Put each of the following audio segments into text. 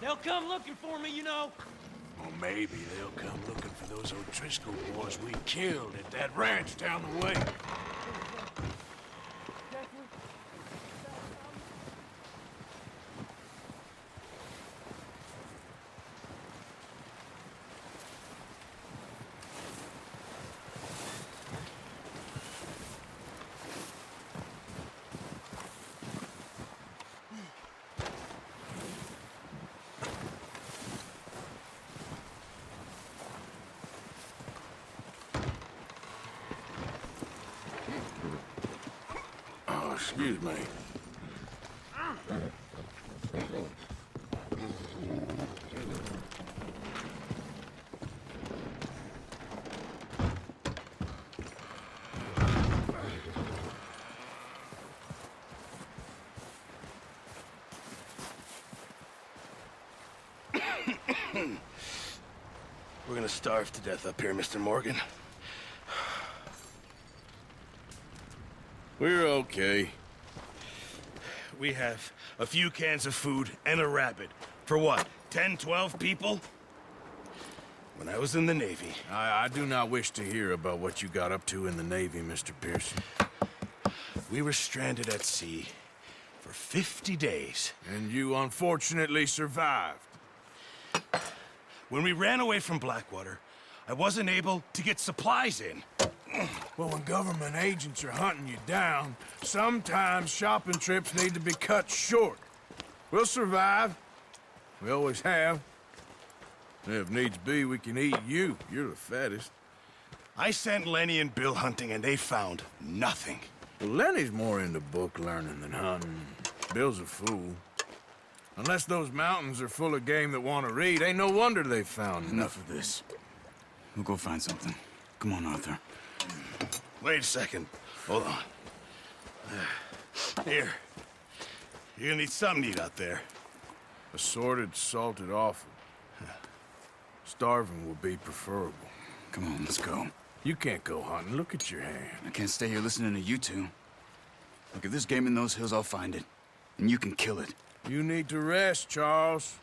They'll come looking for me, you know. Or maybe they'll come looking for those O'Driscoll boys we killed at that ranch down the way. Excuse me. We're gonna starve to death up here, Mr. Morgan. We're okay. We have a few cans of food and a rabbit. For what, 10, 12 people? When I was in the Navy... I do not wish to hear about what you got up to in the Navy, Mr. Pearson. We were stranded at sea for 50 days. And you unfortunately survived. When we ran away from Blackwater, I wasn't able to get supplies in. Well, when government agents are hunting you down, sometimes shopping trips need to be cut short. We'll survive. We always have. If needs be, we can eat you. You're the fattest. I sent Lenny and Bill hunting, and they found nothing. Well, Lenny's more into book learning than hunting. Bill's a fool. Unless those mountains are full of game that want to read, ain't no wonder they found Enough of this. We'll go find something. Come on, Arthur. Wait a second. Hold on. Here. You're gonna need something to eat out there. Assorted, salted offal. Starving will be preferable. Come on, let's go. You can't go hunting. Look at your hand. I can't stay here listening to you two. Look, if there's game in those hills, I'll find it. And you can kill it. You need to rest, Charles.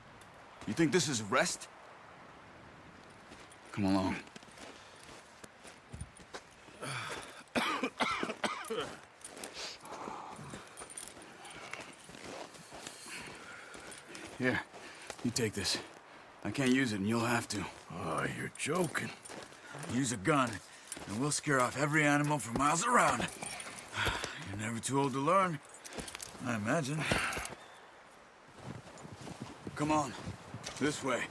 You think this is rest? Come along. Here, you take this. I can't use it, and you'll have to. Oh, you're joking. Use a gun, and we'll scare off every animal for miles around. You're never too old to learn, I imagine. Come on, this way.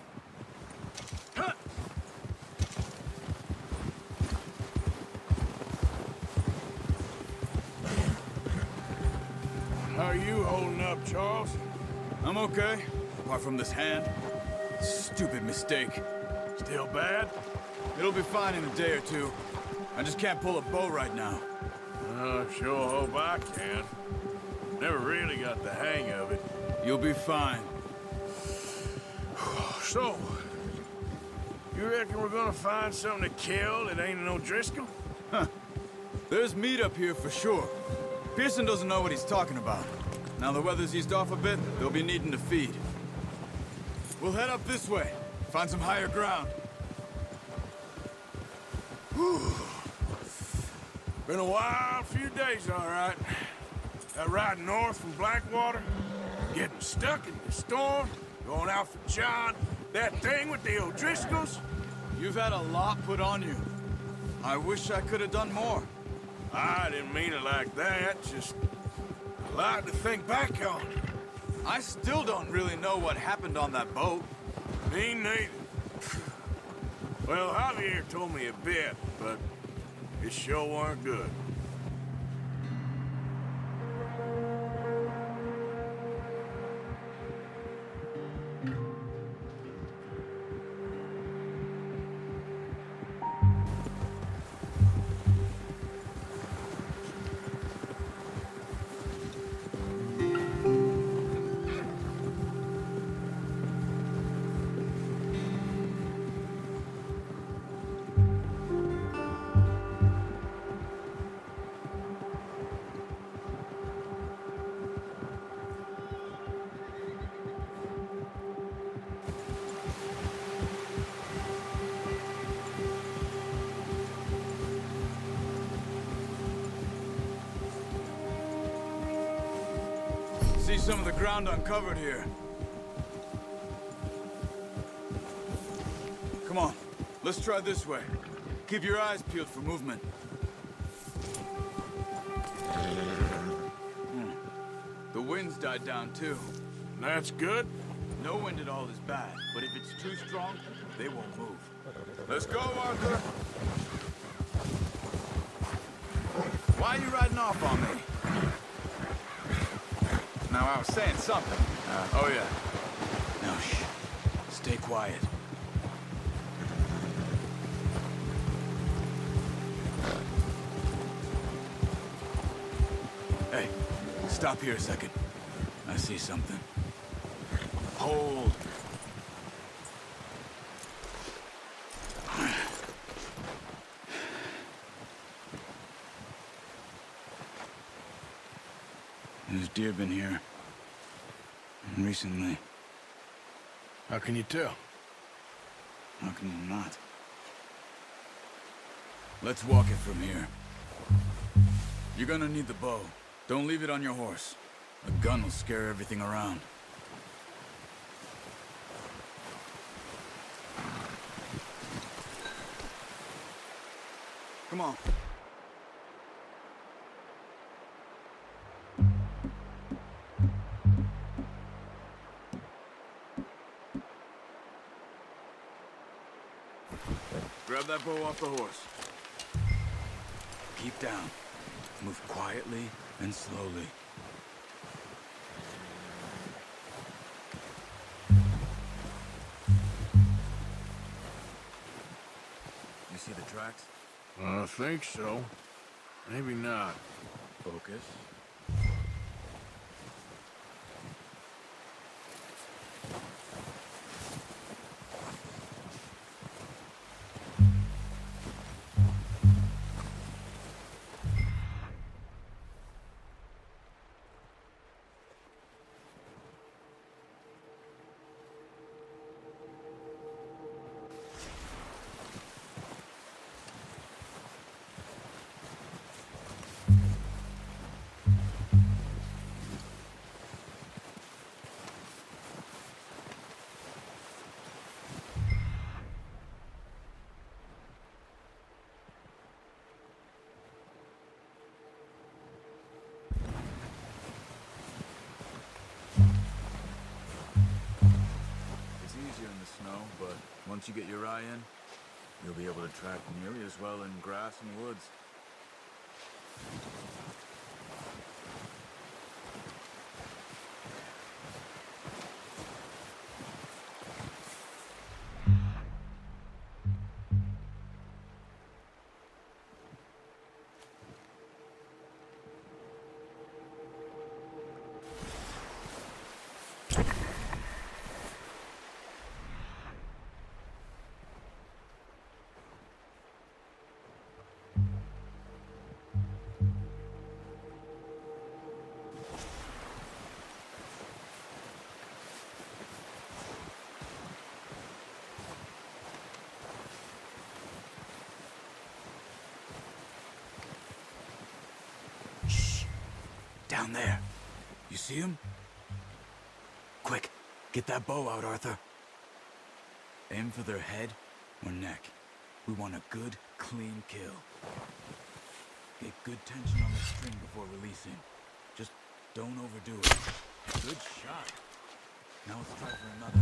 How are you holding up, Charles? I'm okay, apart from this hand. Stupid mistake. Still bad? It'll be fine in a day or two. I just can't pull a bow right now. I sure hope I can. Never really got the hang of it. You'll be fine. So, you reckon we're gonna find something to kill that ain't an O'Driscoll? Huh. There's meat up here for sure. Pearson doesn't know what he's talking about. Now the weather's eased off a bit, they'll be needing to feed. We'll head up this way, find some higher ground. Whew. Been a wild few days, all right. That ride north from Blackwater, getting stuck in the storm, going out for John, that thing with the O'Driscolls. You've had a lot put on you. I wish I could have done more. I didn't mean it like that. Just a lot to think back on. I still don't really know what happened on that boat. Me neither. Well, Javier told me a bit, but it sure weren't good. See some of the ground uncovered here. Come on, let's try this way. Keep your eyes peeled for movement. The wind's died down too. That's good. No wind at all is bad, but if it's too strong, they won't move. Let's go, Arthur! Why are you riding off on me? Now, I was saying something. Oh yeah. Now, shh. Stay quiet. Hey, stop here a second. I see something. Hold. There's deer been here. Recently. How can you tell? How can you not? Let's walk it from here. You're gonna need the bow. Don't leave it on your horse. A gun will scare everything around. Come on. Grab that bow off the horse. Keep down. Move quietly and slowly. You see the tracks? I think so. Maybe not. Focus. But once you get your eye in, you'll be able to track nearly as well in grass and woods. Down there. You see him? Quick, get that bow out, Arthur. Aim for their head or neck. We want a good, clean kill. Get good tension on the string before releasing. Just don't overdo it. Good shot. Now let's try for another.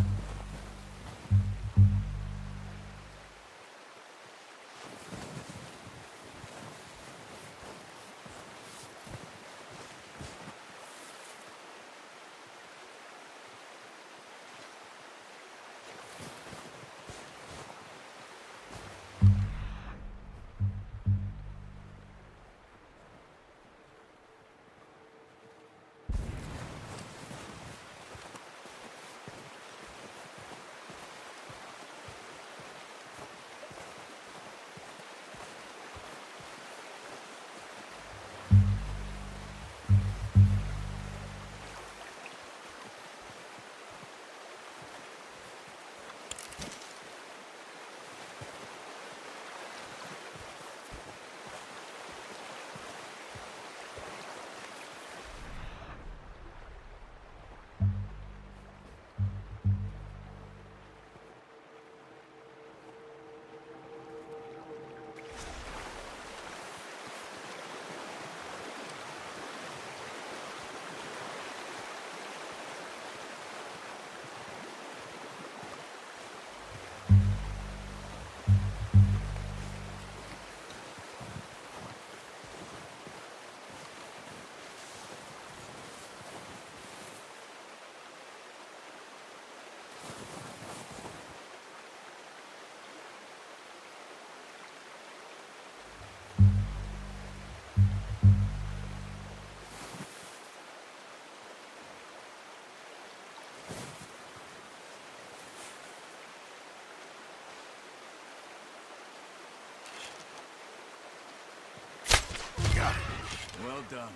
Well done.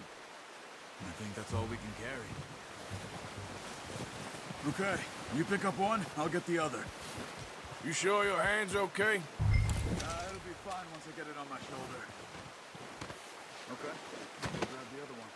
I think that's all we can carry. Okay, you pick up one, I'll get the other. You sure your hand's okay? It'll be fine once I get it on my shoulder. Okay, I'll grab the other one.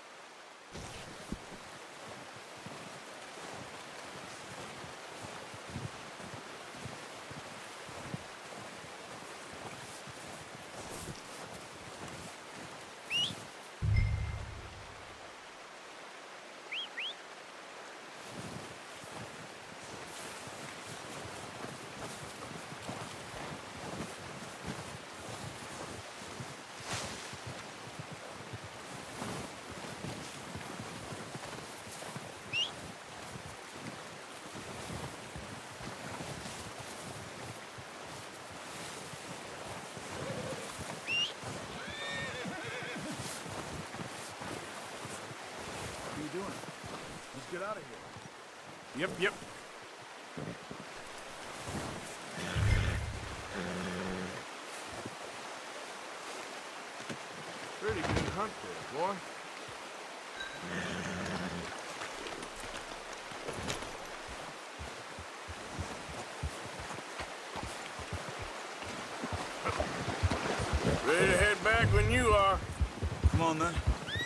Doing? Let's get out of here. Yep. Pretty good hunt there, boy. Ready to head back when you are. Come on then.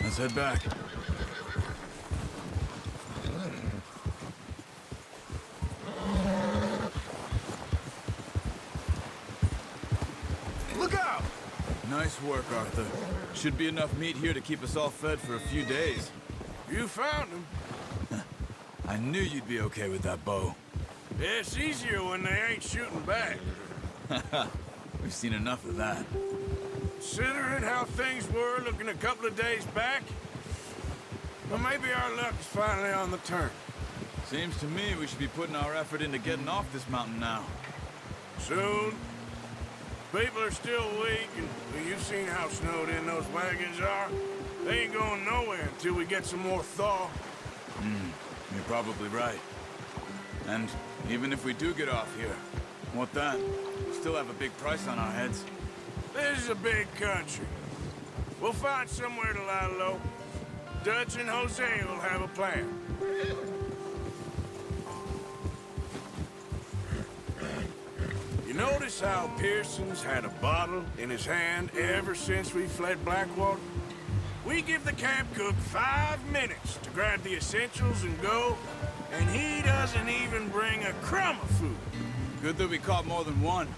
Let's head back. Nice work, Arthur. Should be enough meat here to keep us all fed for a few days. You found him. I knew you'd be okay with that bow. Yeah, it's easier when they ain't shooting back. We've seen enough of that. Considering how things were looking a couple of days back, well, maybe our luck is finally on the turn. Seems to me we should be putting our effort into getting off this mountain now. Soon. People are still weak, and well, you've seen how snowed in those wagons are. They ain't going nowhere until we get some more thaw. You're probably right. And even if we do get off here, what then? We still have a big price on our heads. This is a big country. We'll find somewhere to lie low. Dutch and Jose will have a plan. You notice how Pearson's had a bottle in his hand ever since we fled Blackwater? We give the camp cook 5 minutes to grab the essentials and go, and he doesn't even bring a crumb of food. Good that we caught more than one.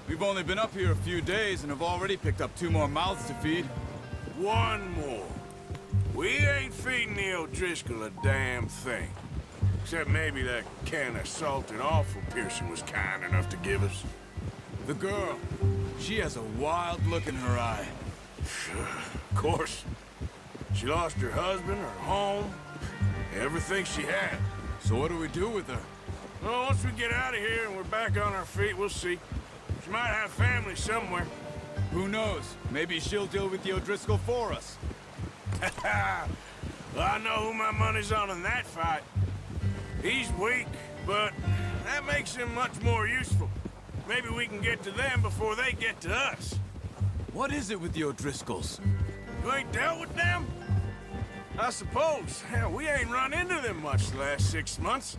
We've only been up here a few days and have already picked up 2 more mouths to feed. one more. We ain't feeding the O'Driscoll a damn thing. Except maybe that can of salted offal Pearson was kind enough to give us. The girl, she has a wild look in her eye. Of course. She lost her husband, her home, everything she had. So what do we do with her? Well, once we get out of here and we're back on our feet, we'll see. She might have family somewhere. Who knows? Maybe she'll deal with the O'Driscoll for us. Well, I know who my money's on in that fight. He's weak, but that makes him much more useful. Maybe we can get to them before they get to us. What is it with the O'Driscolls? You ain't dealt with them? I suppose. Hell, we ain't run into them much the last 6 months.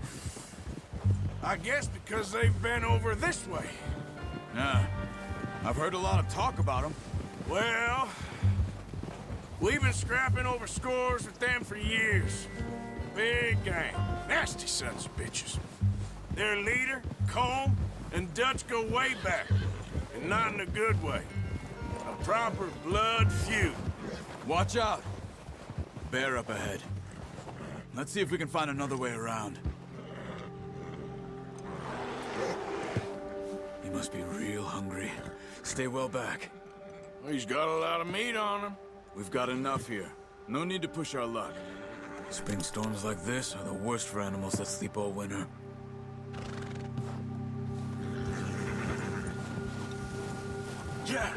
I guess because they've been over this way. Yeah, I've heard a lot of talk about them. Well, we've been scrapping over scores with them for years. Big gang. Nasty sons of bitches. Their leader, Combe, and Dutch go way back. And not in a good way. A proper blood feud. Watch out! Bear up ahead. Let's see if we can find another way around. He must be real hungry. Stay well back. He's got a lot of meat on him. We've got enough here. No need to push our luck. Spring storms like this are the worst for animals that sleep all winter. Yeah.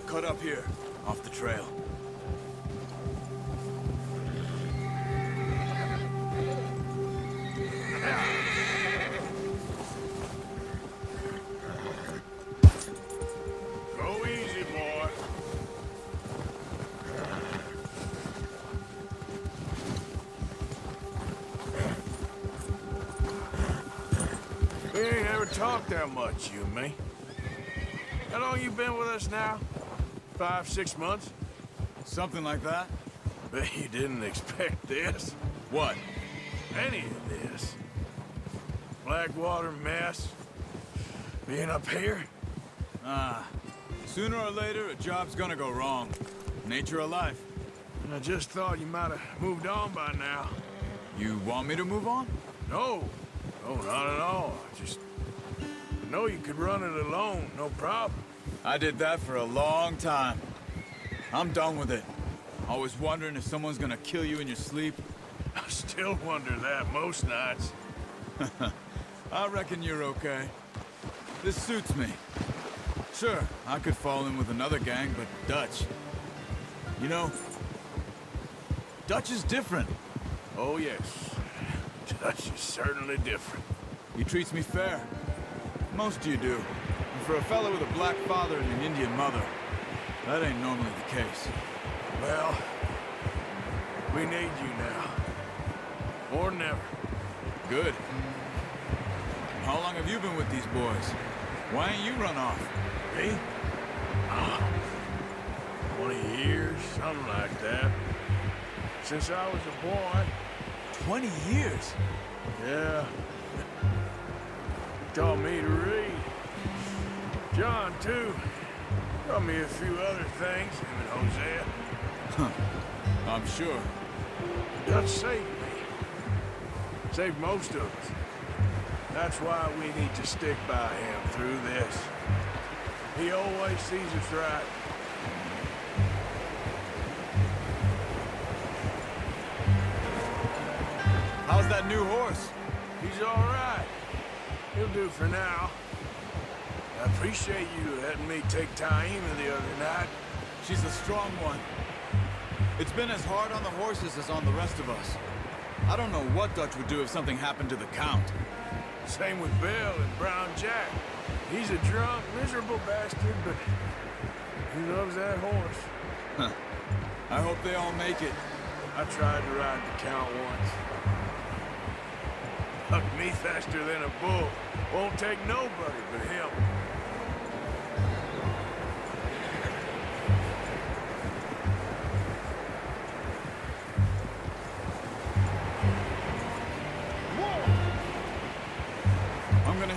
Cut up here, off the trail. Go easy, boy. We ain't ever talked that much, you and me. How long you been with us now? 5, 6 months? Something like that? Bet you didn't expect this. What? Any of this. Blackwater mess. Being up here. Sooner or later, a job's gonna go wrong. Nature of life. I just thought you might have moved on by now. You want me to move on? No. No, not at all. I know you could run it alone, no problem. I did that for a long time. I'm done with it. Always wondering if someone's gonna kill you in your sleep. I still wonder that most nights. I reckon you're okay. This suits me. Sure, I could fall in with another gang, but Dutch... You know, Dutch is different. Oh, yes. Dutch is certainly different. He treats me fair. Most of you do. And for a fellow with a black father and an Indian mother, that ain't normally the case. Well, we need you now. Or never. Good. And how long have you been with these boys? Why ain't you run off? Me? 20 years, something like that. Since I was a boy. 20 years? Yeah. Taught me to read. John, too. Taught me a few other things, him and Hosea. I'm sure. Dutch saved me. Saved most of us. That's why we need to stick by him through this. He always sees us right. How's that new horse? He's all right. He'll do for now. I appreciate you letting me take Taima the other night. She's a strong one. It's been as hard on the horses as on the rest of us. I don't know what Dutch would do if something happened to the Count. Same with Bill and Brown Jack. He's a drunk, miserable bastard, but he loves that horse. Huh. I hope they all make it. I tried to ride the Count once. Hucked me faster than a bull. Won't take nobody but him.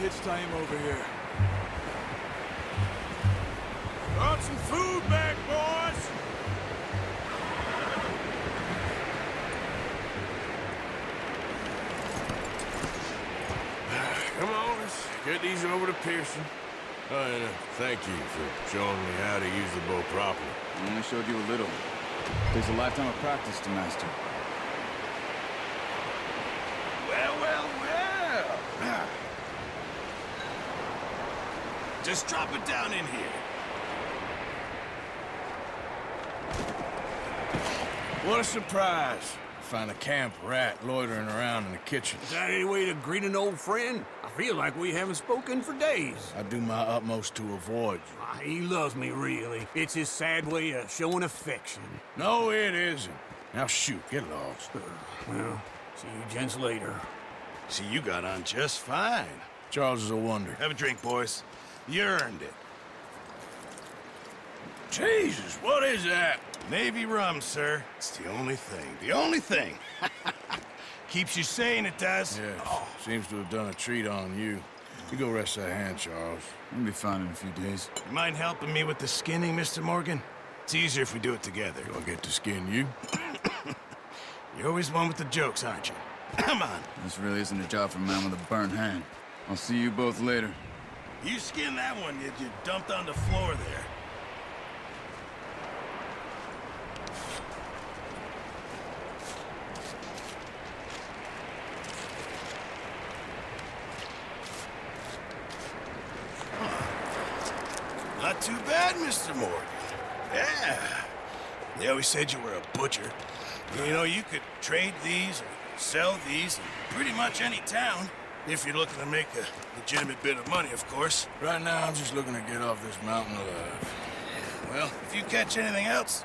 hitch tie him over here. Brought some food back, boys! Come on, let's get these over to Pearson. Oh, and thank you for showing me how to use the bow properly. I only showed you a little. Takes a lifetime of practice to master. Well, well, well. Just drop it down in here. What a surprise. Find a camp rat loitering around in the kitchen. Is that any way to greet an old friend? I feel like we haven't spoken for days. I do my utmost to avoid you. He loves me, really. It's his sad way of showing affection. No, it isn't. Now shoot, get lost. Well, see you gents later. See, you got on just fine. Charles is a wonder. Have a drink, boys. You earned it. Jesus, what is that? Navy rum, sir. It's the only thing. The only thing. Keeps you sane, it does. Yes, seems to have done a treat on you. You go rest that hand, Charles. I'll be fine in a few days. You mind helping me with the skinning, Mr. Morgan? It's easier if we do it together. Do I get to skin you? You're always one with the jokes, aren't you? Come on. This really isn't a job for a man with a burnt hand. I'll see you both later. You skinned that one you dumped on the floor there. Not too bad, Mr. Morgan. Yeah. They always said you were a butcher. You know, you could trade these or sell these in pretty much any town. If you're looking to make a legitimate bit of money, of course. Right now, I'm just looking to get off this mountain alive. Well, if you catch anything else,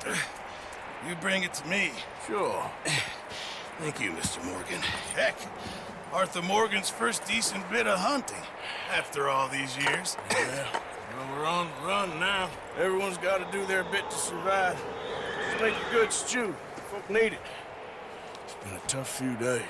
you bring it to me. Sure. Thank you, Mr. Morgan. Heck, Arthur Morgan's first decent bit of hunting after all these years. Yeah. Well, we're on the run now. Everyone's got to do their bit to survive. Just make a good stew. Folk need it. It's been a tough few days.